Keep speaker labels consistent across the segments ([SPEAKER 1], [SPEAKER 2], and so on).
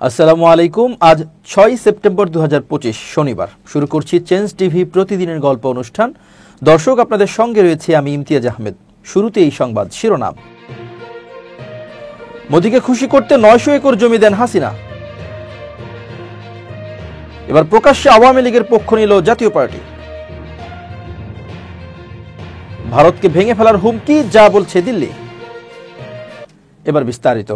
[SPEAKER 1] আসসালামু আলাইকুম। আজ 6 সেপ্টেম্বর 2025 শনিবার। শুরু করছি চেঞ্জ টিভি প্রতিদিনের গল্প অনুষ্ঠান। দর্শক, আপনাদের সঙ্গে রয়েছে আমি ইমতিয়াজ আহমেদ। শুরুতে এই সংবাদ শিরোনাম। মোদিকে খুশি করতে 900 একর জমি দেন হাসিনা। এবার প্রকাশ্যে আওয়ামী লীগের পক্ষ নিল জাতীয় পার্টি। ভারতকে ভেঙে ফেলার হুমকি, যা বলছে দিল্লি। এবার বিস্তারিত।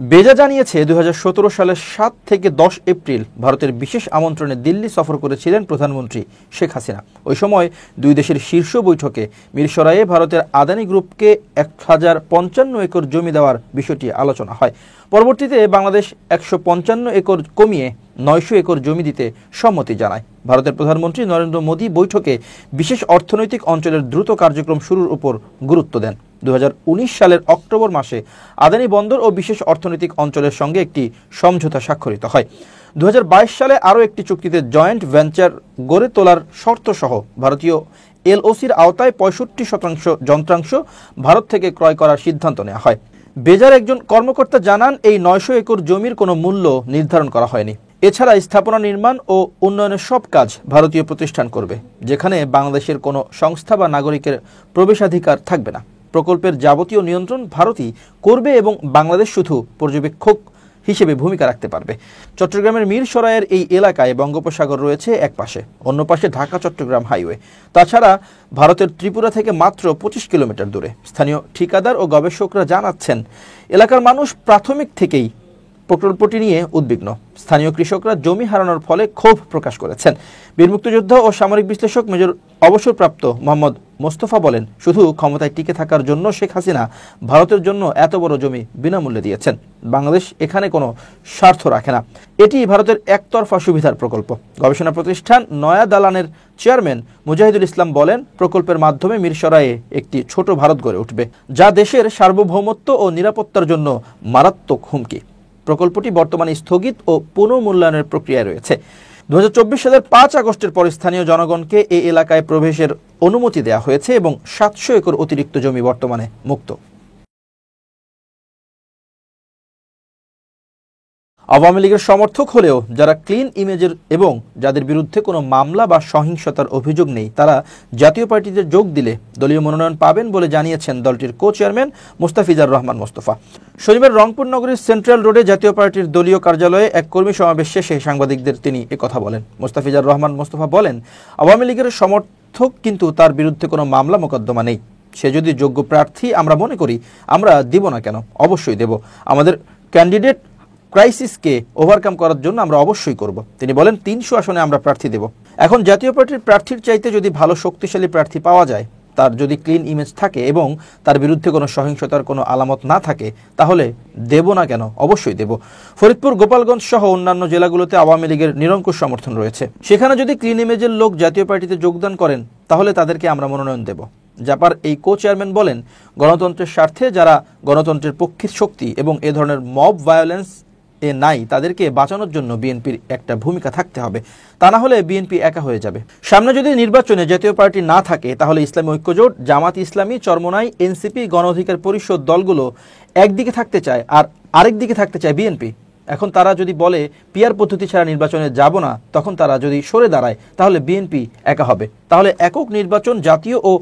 [SPEAKER 1] বেজা জানিয়েছে 2017 সালের 7 থেকে 10 এপ্রিল ভারতের বিশেষ আমন্ত্রণে দিল্লি সফর করেছিলেন প্রধানমন্ত্রী শেখ হাসিনা। ওই সময় দুই দেশের শীর্ষ বৈঠকে মিরসরাইয়ে ভারতের আদানি গ্রুপকে 1055 একর জমি দেওয়ার বিষয়টি আলোচনা হয়। পরবর্তীতে বাংলাদেশ 155 একর কমিয়ে 900 একর জমি দিতে সম্মতি জানায়। ভারতের প্রধানমন্ত্রী নরেন্দ্র মোদী বৈঠকে বিশেষ অর্থনৈতিক অঞ্চলের দ্রুত কার্যক্রম শুরুর উপর গুরুত্ব দেন। 2019 সালের অক্টোবর মাসে আদানি বন্দর ও বিশেষ অর্থনৈতিক অঞ্চলের সঙ্গে একটি সমঝোতা স্বাক্ষরিত হয়। 2022 সালে আরও একটি চুক্তিতে জয়েন্ট ভেঞ্চার গড়ে তোলার শর্তসহ ভারতীয় এলওসির আওতায় 65% যন্ত্রাংশ ভারত থেকে ক্রয় করার সিদ্ধান্ত নেওয়া হয়। বেজার একজন কর্মকর্তা জানান, এই 900 একর জমির কোনো মূল্য নির্ধারণ করা হয়নি। এছাড়া স্থাপনা নির্মাণ ও উন্নয়নের সব কাজ ভারতীয় প্রতিষ্ঠান করবে, যেখানে বাংলাদেশের কোনো সংস্থা বা নাগরিকের প্রবেশাধিকার থাকবে না। প্রকল্পের যাবতীয় নিয়ন্ত্রণ ভারতই করবে এবং বাংলাদেশ শুধু পর্যবেক্ষক হিসেবে ভূমিকা রাখতে পারবে। চট্টগ্রামের মিরসরাইয়ের এই এলাকায় বঙ্গোপসাগর রয়েছে এক পাশে, অন্য পাশে ঢাকা চট্টগ্রাম হাইওয়ে। তাছাড়া ভারতের ত্রিপুরা থেকে মাত্র 25 কিলোমিটার দূরে। স্থানীয় ঠিকাদার ও গবেষকরা জানাচ্ছেন, এলাকার মানুষ প্রাথমিক থেকেই প্রকল্পটি নিয়ে উদ্বিগ্ন। স্থানীয় কৃষকরা জমি হারানোর ফলে ক্ষোভ প্রকাশ করেছেন। বীর মুক্তিযোদ্ধা ও সামরিক বিশ্লেষক মেজর অবসরপ্রাপ্ত মোহাম্মদ মোস্তফা বলেন, শুধু ক্ষমতায় টিকে থাকার জন্য শেখ হাসিনা ভারতের জন্য এত বড় জমি বিনামূল্যে দিয়েছেন। বাংলাদেশ এখানে কোনো স্বার্থ রাখে না। এটি ভারতের একতরফা সুবিধার প্রকল্প। গবেষণা প্রতিষ্ঠান নয়া দালানের চেয়ারম্যান মুজাহিদুল ইসলাম বলেন, প্রকল্পের মাধ্যমে মিরসরাইয়ে একটি ছোট ভারত গড়ে উঠবে, যা দেশের সার্বভৌমত্ব ও নিরাপত্তার জন্য মারাত্মক হুমকি। প্রকল্পটি বর্তমানে স্থগিত ও পুনর্মূল্যায়নের প্রক্রিয়ায় রয়েছে। 2024 সালের 5 আগস্টের পর স্থানীয় জনগণকে এই এলাকায় প্রবেশের অনুমতি দেওয়া হয়েছে এবং 700 একর অতিরিক্ত জমি বর্তমানে মুক্ত। আওয়ামী লীগের সমর্থক হলেও যারা ক্লিন ইমেজের এবং যাদের বিরুদ্ধে কোনো মামলা বা সহিংসতার অভিযোগ নেই, তারা জাতীয় পার্টিতে যোগ দিলে দলীয় মনোনয়ন পাবেন বলে জানিয়েছেন দলটির কো চেয়ারম্যান মোস্তাফিজার রহমান মোস্তফা। শনিবার রংপুর নগরীর সেন্ট্রাল রোডে জাতীয় পার্টির দলীয় কার্যালয়ে এক কর্মী সমাবেশ শেষে সাংবাদিকদের তিনি একথা বলেন। মোস্তাফিজার রহমান মোস্তফা বলেন, আওয়ামী লীগের সমর্থক, কিন্তু তার বিরুদ্ধে কোনো মামলা মোকদ্দমা নেই। সে যদি যোগ্য প্রার্থী আমরা মনে করি, আমরা দিব না কেন, অবশ্যই দেব। আমাদের ক্যান্ডিডেট ক্রাইসিসকে ওভারকাম করার জন্য আমরা অবশ্যই করব। তিনি বলেন, 300 আসনে আমরা প্রার্থী দেব। এখন জাতীয় পার্টির প্রার্থীর চাইতে যদি ভালো শক্তিশালী প্রার্থী পাওয়া যায়, তার যদি ক্লিন ইমেজ থাকে এবং তার বিরুদ্ধে কোনো সহিংসতার কোনো আলামত না থাকে, তাহলে দেব না কেন, অবশ্যই দেব। ফরিদপুর, গোপালগঞ্জ সহ অন্যান্য জেলাগুলোতে আওয়ামী লীগের নিরঙ্কুশ সমর্থন রয়েছে। সেখানে যদি ক্লিন ইমেজের লোক জাতীয় পার্টিতে যোগদান করেন, তাহলে তাদেরকে আমরা মনোনয়ন দেব। জাপার এই কো চেয়ারম্যান বলেন, গণতন্ত্রের স্বার্থে যারা গণতন্ত্রের পক্ষের শক্তি এবং এ ধরনের মব ভায়োলেন্স নাই, তাদেরকে বাঁচানোর জন্য বিএনপির একটা ভূমিকা থাকতে হবে, তা না হলে বিএনপি একা হয়ে যাবে। সামনে যদি নির্বাচনে জাতীয় পার্টি না থাকে, তাহলে ইসলামী ঐক্যজোট, জামাত ইসলামী, চরমোনাই, এনসিপি, গণ অধিকার পরিষদ দলগুলো একদিকে থাকতে চায় আর আরেক দিকে থাকতে চায় বিএনপি। এখন তারা যদি বলে পিআর পদ্ধতি ছাড়া নির্বাচনে যাব না, তখন তারা যদি সরে দাঁড়ায়, তাহলে বিএনপি একা হবে। তাহলে একক নির্বাচন জাতীয় ও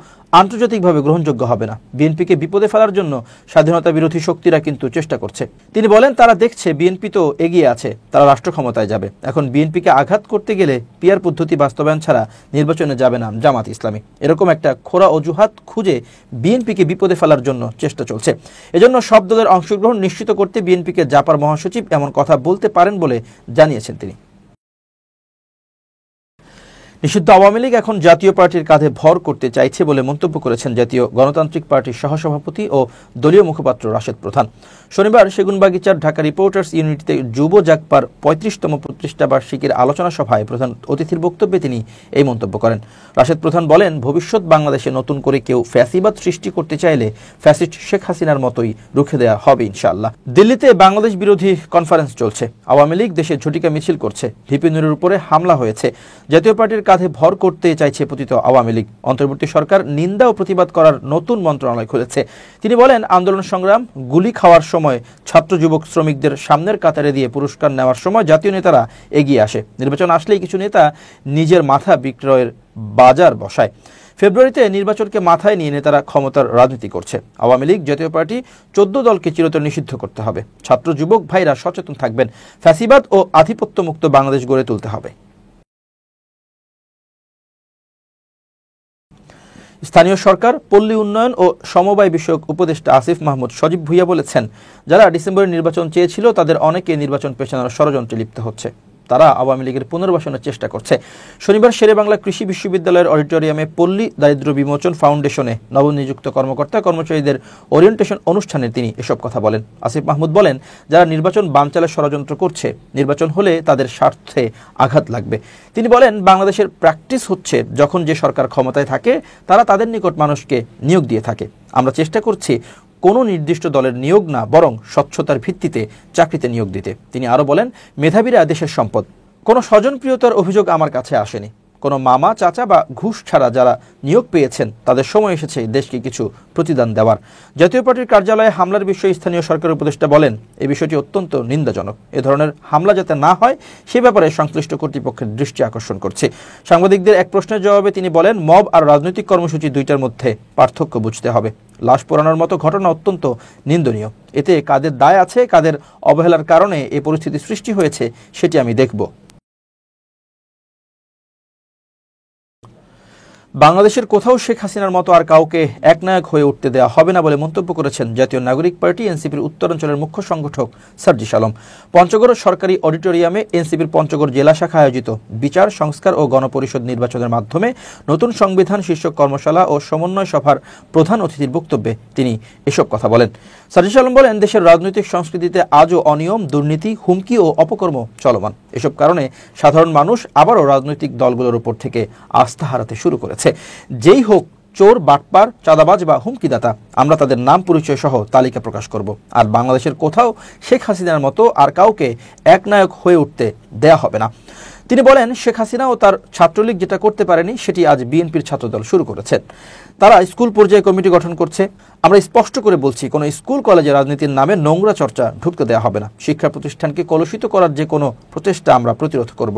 [SPEAKER 1] আন্তর্জাতিকভাবে গ্রহণযোগ্য হবে না। বিএনপিকে বিপদে ফেলার জন্য স্বাধীনতা বিরোধী শক্তিরা কিন্তু চেষ্টা করছে। তিনি বলেন, তারা দেখছে বিএনপি তো এগিয়ে আছে, তারা রাষ্ট্র ক্ষমতায় যাবে। এখন বিএনপিকে আঘাত করতে গেলে পিআর পদ্ধতি বাস্তবায়ন ছাড়া নির্বাচনে যাবে না জামাত ইসলামী। এরকম একটা খোরা অজুহাত খুঁজে বিএনপিকে বিপদে ফেলার জন্য চেষ্টা চলছে। এজন্য সব দলের অংশগ্রহণ নিশ্চিত করতে বিএনপিকে জাপার মহাসচিব এমন কথা বলতে পারেন বলে জানিয়েছেন তিনি। নিষিদ্ধ আওয়ামী লীগ এখন জাতীয় পার্টির কাঁধে ভর করতে চাইছে বলে মন্তব্য করেছেন জাতীয় গণতান্ত্রিক পার্টির সহসভাপতি ও দলীয় মুখপাত্র রাশেদ প্রধান। শনিবার সেগুনবাগিচার ঢাকা রিপোর্টার্স ইউনিটিতে যুব জাগপার 35তম প্রতিষ্ঠা বার্ষিকীর আলোচনা সভায় প্রধান অতিথির বক্তব্যে তিনি এই মন্তব্য করেন। রাশেদ প্রধান বলেন, ভবিষ্যৎ বাংলাদেশে নতুন করে কেউ ফ্যাসিবাদ সৃষ্টি করতে চাইলে ফ্যাসিস্ট শেখ হাসিনার মতোই রুখে দেওয়া হবে ইনশাআল্লাহ। দিল্লিতে বাংলাদেশ বিরোধী কনফারেন্স চলছে। আওয়ামী লীগ দেশে ঝটিকা মিছিল করছে। ভিপি নুরের উপরে হামলা হয়েছে। জাতীয় পার্টির কাঁধে ভর করতে চাইছে পতিত আওয়ামী লীগ। অন্তর্বর্তী সরকার নিন্দা ও প্রতিবাদ করার নতুন মন্ত্রণালয় খুলেছে। তিনি বলেন, আন্দোলন সংগ্রাম, গুলি খাওয়ার সময় ছাত্র যুবক শ্রমিকদের সামনের কাতারে দিয়ে পুরস্কার নেওয়ার সময় জাতীয় নেতারা এগিয়ে আসে। নির্বাচন আসলেই কিছু নেতা নিজের মাথা বিক্রয়ের বাজার বসায়। ফেব্রুয়ারিতে নির্বাচনকে মাথায় নিয়ে নেতারা ক্ষমতার রাজনীতি করছে। আওয়ামী লীগ জাতীয় পার্টি 14 দলকে চিরতরে নিষিদ্ধ করতে হবে। ছাত্র যুবক ভাইরা সচেতন থাকবেন। ফ্যাসিবাদ ও আধিপত্যমুক্ত বাংলাদেশ গড়ে তুলতে হবে। স্থানীয় সরকার, পল্লী উন্নয়ন ও সমবায় বিষয়ক উপদেষ্টা আসিফ মাহমুদ সজীব ভুইয়া বলেছেন, যারা ডিসেম্বরে নির্বাচন চেয়েছিল তাদের অনেকে নির্বাচন পেছানোর ষড়যন্ত্রে লিপ্ত হচ্ছে। তারা আওয়ামী লীগের পুনর্বাসনের চেষ্টা করছে। শনিবার শেরেবাংলা কৃষি বিশ্ববিদ্যালয়ের অডিটোরিয়ামে পল্লী দারিদ্র্য বিমোচন ফাউন্ডেশনে নবনিযুক্ত কর্মকর্তা কর্মচারীদের ওরিয়েন্টেশন অনুষ্ঠানে তিনি এসব কথা বলেন। আসিফ মাহমুদ বলেন, যারা নির্বাচন বানচালের ষড়যন্ত্র করছে, নির্বাচন হলে তাদের স্বার্থে আঘাত লাগবে। তিনি বলেন, বাংলাদেশের প্র্যাকটিস হচ্ছে, যখন যে সরকার ক্ষমতায় থাকে তারা তাদের নিকট মানুষকে নিয়োগ দিয়ে থাকে। আমরা চেষ্টা করছি কোনো নির্দিষ্ট দলের নিয়োগ না, বরং স্বচ্ছতার ভিত্তিতে চাকরিতে নিয়োগ দিতে। তিনি আরও বলেন, মেধাবীরা দেশের সম্পদ। কোনো স্বজনপ্রিয়তার অভিযোগ আমার কাছে আসেনি। কোনো মামা, চাচা বা ঘুষ ছাড়া যারা নিয়োগ পেয়েছেন তাদের সময় এসেছে দেশকে কিছু প্রতিদান দেওয়ার। জাতীয় পার্টির কার্যালয়ে হামলার বিষয়ে স্থানীয় সরকার উপদেষ্টা বলেন, এই বিষয়টি অত্যন্ত নিন্দাজনক। এ ধরনের হামলা যাতে না হয় সে ব্যাপারে সংশ্লিষ্ট কর্তৃপক্ষের দৃষ্টি আকর্ষণ করছে। সাংবাদিকদের এক প্রশ্নের জবাবে তিনি বলেন, মব আর রাজনৈতিক কর্মসূচি দুইটার মধ্যে পার্থক্য বুঝতে হবে। লাশ পোড়ানোর মতো ঘটনা অত্যন্ত নিন্দনীয়। এতে কাদের দায় আছে, কাদের অবহেলার কারণে এই পরিস্থিতি সৃষ্টি হয়েছে সেটি আমি দেখব। বাংলাদেশের কোথাও শেখ হাসিনার মতো আর কাউকে একনায়ক হয়ে উঠতে দেওয়া হবে না বলে মন্তব্য করেছেন জাতীয় নাগরিক পার্টি এনসিপির উত্তরাঞ্চলের মুখ্য সংগঠক সার্জিস আলম। পঞ্চগড় সরকারি অডিটোরিয়ামে এনসিপির পঞ্চগড় জেলা শাখা আয়োজিত বিচার, সংস্কার ও গণপরিষদ নির্বাচনের মাধ্যমে নতুন সংবিধান শীর্ষক কর্মশালা ও সমন্বয় সভার প্রধান অতিথির বক্তব্যে তিনি এসব কথা বলেন। সার্জিস আলম বলেন, দেশের রাজনৈতিক সংস্কৃতিতে আজও অনিয়ম, দুর্নীতি, হুমকি ও অপকর্ম চলমান। এসব কারণে সাধারণ মানুষ আবারও রাজনৈতিক দলগুলোর উপর থেকে আস্থা হারাতে শুরু করেছে। যেই হোক চোর, বাটপার, চাঁদাবাজ বা হুমকিদাতা, আমরা তাদের নাম পরিচয় সহ তালিকা প্রকাশ করব। আর বাংলাদেশের কোথাও শেখ হাসিনার মতো আর কাউকে একনায়ক হয়ে উঠতে দেয়া হবে না। তিনি বলেন, শেখ হাসিনা ও তার ছাত্রলীগ যেটা করতে পারেনি সেটি আজ বিএনপির ছাত্রদল শুরু করেছে। তারা স্কুল পর্যায়ে কমিটি গঠন করছে। আমরা স্পষ্ট করে বলছি, কোনো স্কুল কলেজে রাজনীতির নামে নোংরা চর্চা ঢুকতে দেওয়া হবে না। শিক্ষা প্রতিষ্ঠানকে কলুষিত করার যে কোনো প্রচেষ্টা আমরা প্রতিরোধ করব।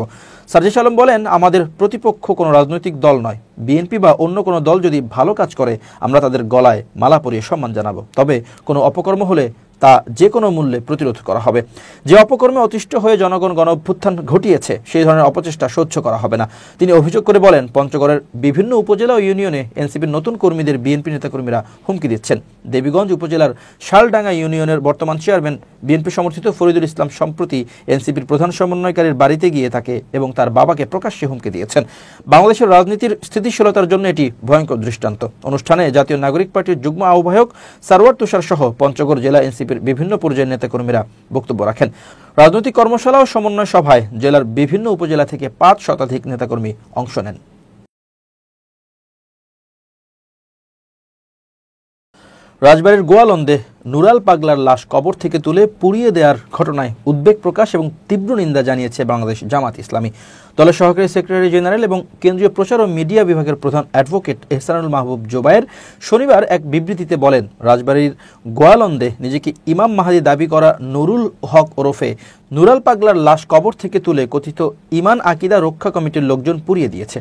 [SPEAKER 1] সার্জিস আলম বলেন, আমাদের প্রতিপক্ষ কোনো রাজনৈতিক দল নয়। বিএনপি বা অন্য কোনো দল যদি ভালো কাজ করে আমরা তাদের গলায় মালা পরিয়ে সম্মান জানাবো। তবে কোনো অপকর্ম হলে তা যে কোনো মূল্যে প্রতিরোধ করা হবে। যে অপকর্মে অতিষ্ঠ হয়ে জনগণ গণ অভ্যুত্থান ঘটিয়েছে সেই ধরনের অপচেষ্টা সহ্য করা হবে না। তিনি অভিযোগ করে বলেন, পঞ্চগড়ের বিভিন্ন উপজেলা ও ইউনিয়নে এনসিপির নতুন কর্মীদের বিএনপি নেতাকর্মীরা হুমকি দিচ্ছেন। দেবীগঞ্জ উপজেলার শালডাঙ্গা ইউনিয়নের বর্তমান চেয়ারম্যান বিএনপি সমর্থিত ফরিদুল ইসলাম সম্প্রতি এনসিপির প্রধান সমন্বয়কারীর বাড়িতে গিয়ে তাকে এবং তার বাবাকে প্রকাশ্যে হুমকি দিয়েছেন। বাংলাদেশের রাজনীতির স্থিতিশীলতার জন্য এটি ভয়ঙ্কর দৃষ্টান্ত। অনুষ্ঠানে জাতীয় নাগরিক পার্টির যুগ্ম আহ্বায়ক সারওয়ার তুষার সহ পঞ্চগড় জেলা এনসিপির বিভিন্ন পর্যায়ের নেতাকর্মীরা বক্তব্য রাখেন। রাজনৈতিক কর্মশালা ও সমন্বয় সভায় জেলার বিভিন্ন উপজেলা থেকে ৫ শতাধিক নেতাকর্মী অংশ নেন। রাজবাড়ীর গোয়ালন্দে নুরাল পাগলার লাশ কবর থেকে তুলে পুড়িয়ে দেওয়ার ঘটনায় উদ্বেগ প্রকাশ এবং তীব্র নিন্দা জানিয়েছে বাংলাদেশ জামাত ইসলামী। দলের সহকারী সেক্রেটারি জেনারেল এবং কেন্দ্রীয় প্রচার ও মিডিয়া বিভাগের প্রধান অ্যাডভোকেট এহসানুল মাহবুব জোবায়ের শনিবার এক বিবৃতিতে বলেন, রাজবাড়ীর গোয়ালন্দে নিজেকে ইমাম মাহাদি দাবি করা নুরুল হক ওরফে নুরাল পাগলার লাশ কবর থেকে তুলে কথিত ইমান আকিদা রক্ষা কমিটির লোকজন পুড়িয়ে দিয়েছে।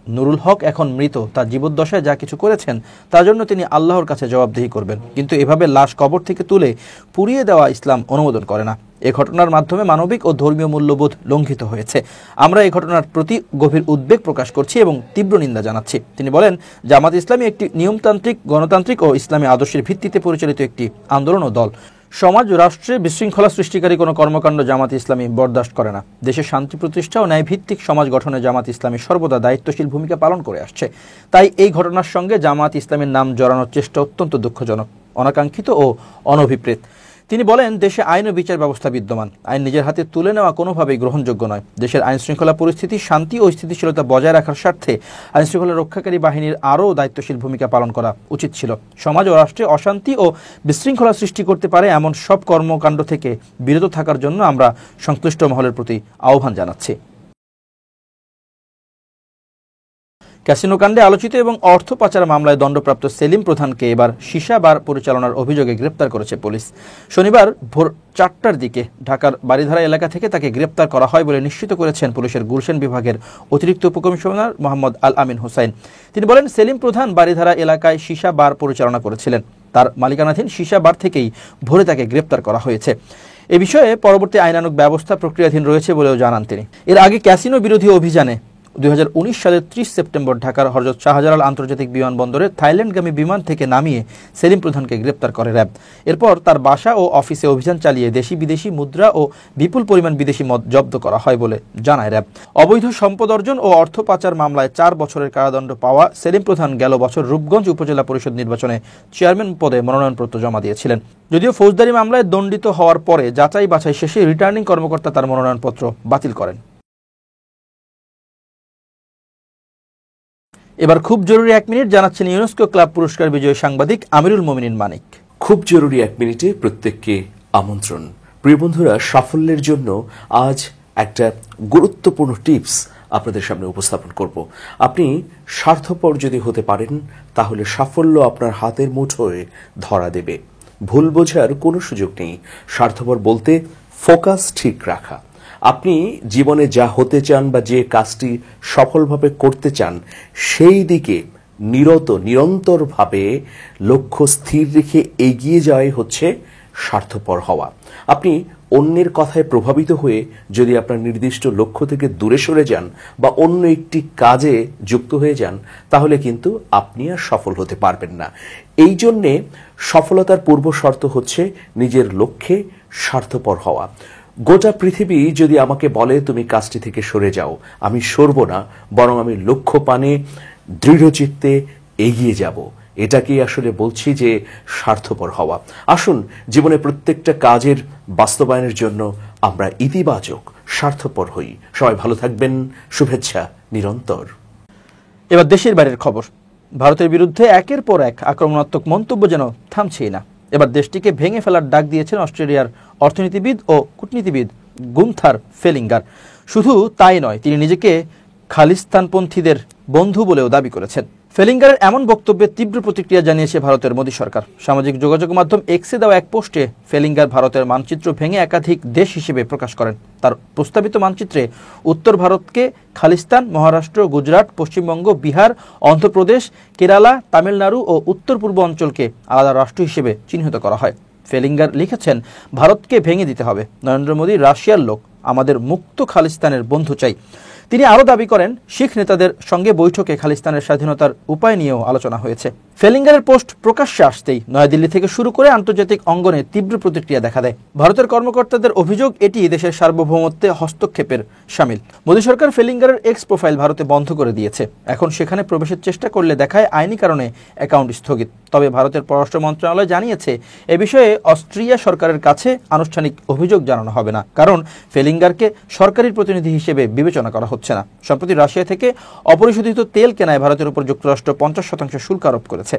[SPEAKER 1] নুরুল হক এখন মৃত। তার জীবদ্দশায় যা কিছু করেছেন তার জন্য তিনি আল্লাহর কাছে জবাবদিহি করবেন, কিন্তু এভাবে লাশ কবর থেকে তুলে পুড়িয়ে দেওয়া ইসলাম অনুমোদন করে না। এ ঘটনার মাধ্যমে মানবিক ও ধর্মীয় মূল্যবোধ লঙ্ঘিত হয়েছে। আমরা এই ঘটনার প্রতি গভীর উদ্বেগ প্রকাশ করছি এবং তীব্র নিন্দা জানাচ্ছি। তিনি বলেন, জামাত ইসলামী একটি নিয়মতান্ত্রিক, গণতান্ত্রিক ও ইসলামী আদর্শের ভিত্তিতে পরিচালিত একটি আন্দোলন ও দল। সমাজ ও রাষ্ট্রে বিশৃঙ্খলা সৃষ্টিকারী কোনো কর্মকাণ্ড জামাত ইসলামী বরদাস্ত করে না। দেশের শান্তি প্রতিষ্ঠা ও ন্যায়ভিত্তিক সমাজ গঠনে জামাত ইসলামী সর্বদা দায়িত্বশীল ভূমিকা পালন করে আসছে। তাই এই ঘটনার সঙ্গে জামাত ইসলামীর নাম জড়ানোর চেষ্টা অত্যন্ত দুঃখজনক, অনাকাঙ্ক্ষিত ও অনভিপ্রেত। তিনি বলেন, দেশে আইন ও বিচার ব্যবস্থা বিদ্যমান। আইন নিজের হাতে তুলে নেওয়া কোনোভাবেই গ্রহণযোগ্য নয়। দেশের আইন শৃঙ্খলা পরিস্থিতি, শান্তি ও স্থিতিশীলতা বজায় রাখার স্বার্থে আইন শৃঙ্খলা রক্ষাকারী বাহিনীর আরও দায়িত্বশীল ভূমিকা পালন করা উচিত ছিল। সমাজ ও রাষ্ট্রে অশান্তি ও বিশৃঙ্খলা সৃষ্টি করতে পারে এমন সব কর্মকাণ্ড থেকে বিরত থাকার জন্য আমরা সংশ্লিষ্ট মহলের প্রতি আহ্বান জানাচ্ছি। ক্যাসিনো কাণ্ডে আলোচিত এবং অর্থ পাচার মামলায় দণ্ডপ্রাপ্ত সেলিম প্রধানকে এবার সীসা বার পরিচালনার অভিযোগে গ্রেপ্তার করেছে পুলিশ। শনিবার ভোর 4টার দিকে ঢাকার বারিধারা এলাকা থেকে তাকে গ্রেপ্তার করা হয় বলে নিশ্চিত করেছেন পুলিশের গুলশান বিভাগের অতিরিক্ত উপকমিশনার মোহাম্মদ আল আমিন হোসাইন। তিনি বলেন, সেলিম প্রধান বারিধারা এলাকায় সীসা বার পরিচালনা করেছিলেন। তার মালিকানাধীন সীসা বার থেকেই ভোরে তাকে গ্রেপ্তার করা হয়েছে। এ বিষয়ে পরবর্তী আইনানুগ ব্যবস্থা প্রক্রিয়াধীন রয়েছে বলেও জানান তিনি। এর আগে ক্যাসিনো বিরোধী অভিযানে 2019 সালের 30 সেপ্টেম্বর ঢাকার হযরত শাহজালাল আন্তর্জাতিক বিমানবন্দরে থাইল্যান্ডগামী বিমান থেকে নামিয়ে সেলিম প্রধানকে গ্রেপ্তার করে র্যাব। এরপর তার বাসা ও অফিসে অভিযান চালিয়ে দেশি বিদেশি মুদ্রা ও বিপুল পরিমাণ বিদেশি মদ জব্দ করা হয় বলে জানায় র্যাব। অবৈধ সম্পদ অর্জন ও অর্থ পাচার মামলায় 4 বছরের কারাদণ্ড পাওয়া সেলিম প্রধান গেল বছর রূপগঞ্জ উপজেলা পরিষদ নির্বাচনে চেয়ারম্যান পদে মনোনয়নপত্র জমা দিয়েছিলেন। যদিও ফৌজদারি মামলায় দণ্ডিত হওয়ার পরে যাচাই বাছাই শেষে রিটার্নিং কর্মকর্তা তার মনোনয়নপত্র বাতিল করেন। এবার খুব জরুরি 1 মিনিট জানাচ্ছেন ইউনেস্কো ক্লাব পুরস্কার বিজয়ী সাংবাদিক আমিরুল মোমিনিন মানিক।
[SPEAKER 2] খুব জরুরি 1 মিনিটে প্রত্যেককে আমন্ত্রণ। প্রিয় বন্ধুরা, সাফল্যের জন্য আজ একটা গুরুত্বপূর্ণ টিপস আপনাদের সামনে উপস্থাপন করব। আপনি স্বার্থপর যদি হতে পারেন তাহলে সাফল্য আপনার হাতের মুঠোয় ধরা দেবে। ভুল বোঝার কোনো সুযোগ নেই। স্বার্থপর বলতে ফোকাস ঠিক রাখা। আপনি জীবনে যা হতে চান বা যে কাজটি সফলভাবে করতে চান সেই দিকে নিরন্তরভাবে লক্ষ্য স্থির রেখে এগিয়ে যাওয়াই হচ্ছে স্বার্থপর হওয়া। আপনি অন্যের কথায় প্রভাবিত হয়ে যদি আপনার নির্দিষ্ট লক্ষ্য থেকে দূরে সরে যান বা অন্য একটি কাজে যুক্ত হয়ে যান তাহলে কিন্তু আপনি আর সফল হতে পারবেন না। এই জন্যে সফলতার পূর্ব শর্ত হচ্ছে নিজের লক্ষ্যে স্বার্থপর হওয়া। গোটা পৃথিবী যদি আমাকে বলে তুমি কাজটি থেকে সরে যাও, আমি সরব না, বরং আমি লক্ষ্য পানে দৃঢ়চিত্তে এগিয়ে যাব। এটাকেই আসলে বলছি যে স্বার্থপর হওয়া। আসুন জীবনে প্রত্যেকটা কাজের বাস্তবায়নের জন্য আমরা ইতিবাচক স্বার্থপর হই। সবাই ভালো থাকবেন। শুভেচ্ছা নিরন্তর।
[SPEAKER 1] এবার দেশের বাইরের খবর। ভারতের বিরুদ্ধে একের পর এক আক্রমণাত্মক মন্তব্য যেন থামছেই না। এবার দেশটিকে ভেঙে ফেলার ডাক দিয়েছেন অস্ট্রেলিয়ার অর্থনীতিবিদ ও কূটনীতিবিদ গুন্থার ফেলিঙ্গার। শুধু তাই নয়, তিনি নিজেকে খালিস্তানপন্থীদের বন্ধু বলেও দাবি করেছেন। ফেলিঙ্গারের এমন বক্তব্যে তীব্র প্রতিক্রিয়া জানিয়েছে ভারতের মোদী সরকার। সামাজিক যোগাযোগ মাধ্যম এক্সে দেওয়া এক পোস্টে ফেলিঙ্গার ভারতের মানচিত্র ভেঙে একাধিক দেশ হিসেবে প্রকাশ করেন। তার প্রস্তাবিত মানচিত্রে উত্তর ভারতকে খালিস্তান, মহারাষ্ট্র, গুজরাট, পশ্চিমবঙ্গ, বিহার, অন্ধ্রপ্রদেশ, কেরালা, তামিলনাড়ু ও উত্তর পূর্ব অঞ্চলকে আলাদা রাষ্ট্র হিসেবে চিহ্নিত করা হয়। ফেলিঙ্গার লিখেছেন, ভারতকে ভেঙে দিতে হবে। নরেন্দ্র মোদী রাশিয়ার লোক, আমাদের মুক্ত খালিস্তানের বন্ধু চাই। তিনি আরও দাবি করেন, শিখ নেতাদের সঙ্গে বৈঠকে খালিস্তানের স্বাধীনতার উপায় নিয়েও আলোচনা হয়েছে। ফেলিঙ্গারের পোস্ট প্রকাশ্যে আসতেই নয়াদিল্লি থেকে শুরু করে আন্তর্জাতিক অঙ্গনে তীব্র প্রতিক্রিয়া দেখা দেয়। ভারতের কর্মকর্তাদের অভিযোগ, এটি দেশের সার্বভৌমত্বে হস্তক্ষেপের শামিল। মোদী সরকার ফেলিঙ্গারের এক্স প্রোফাইল ভারতে বন্ধ করে দিয়েছে। এখন সেখানে প্রবেশের চেষ্টা করলে দেখায় আইনি কারণে অ্যাকাউন্ট স্থগিত। তবে ভারতের পররাষ্ট্র মন্ত্রণালয় জানিয়েছে, এ বিষয়ে অস্ট্রিয়া সরকারের কাছে আনুষ্ঠানিক অভিযোগ জানানো হবে না, কারণ ফেলিঙ্গারকে সরকারি প্রতিনিধি হিসেবে বিবেচনা করা হচ্ছে না। সম্প্রতি রাশিয়া থেকে অপরিশোধিত তেল কেনায় ভারতের উপর যুক্তরাষ্ট্র 50% শুল্ক আরোপ করেছে।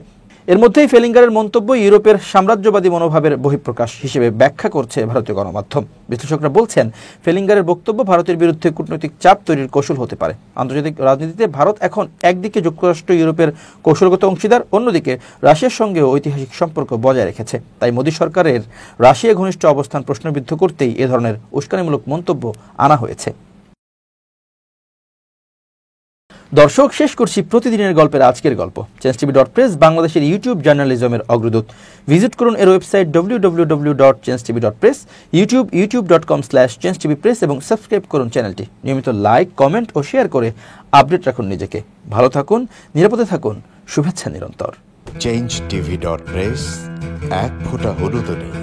[SPEAKER 1] এর মধ্যেই ফেলিঙ্গারের মন্তব্য ইউরোপের সাম্রাজ্যবাদী মনোভাবের বহিঃপ্রকাশ হিসেবে ব্যাখ্যা করছে ভারতীয় গণমাধ্যম। বিশ্লেষকরা বলছেন, ফেলিঙ্গারের বক্তব্য ভারতের বিরুদ্ধে কূটনৈতিক চাপ তৈরির কৌশল হতে পারে। আন্তর্জাতিক রাজনীতিতে ভারত এখন একদিকে যুক্তরাষ্ট্র ইউরোপের কৌশলগত অংশীদার, অন্যদিকে রাশিয়ার সঙ্গেও ঐতিহাসিক সম্পর্ক বজায় রেখেছে। তাই মোদী সরকারের রাশিয়া ঘনিষ্ঠ অবস্থান প্রশ্নবিদ্ধ করতেই এ ধরনের উস্কানিমূলক মন্তব্য আনা হয়েছে। দর্শক, শেষ করছি প্রতিদিনের গল্পের আজকের গল্প। changetv.press বাংলাদেশের ইউটিউব জার্নালিজমের অগ্রদূত। ভিজিট করুন এর ওয়েবসাইট www.changetv.press, ইউটিউব youtube.com/changetvpress এবং সাবস্ক্রাইব করুন চ্যানেলটি। নিয়মিত লাইক, কমেন্ট ও শেয়ার করে আপডেট রাখুন নিজেকে। ভালো থাকুন, নিরাপদে থাকুন। শুভেচ্ছা নিরন্তর।
[SPEAKER 3] changetv.press, এক ফোঁটা হলুদ নেই।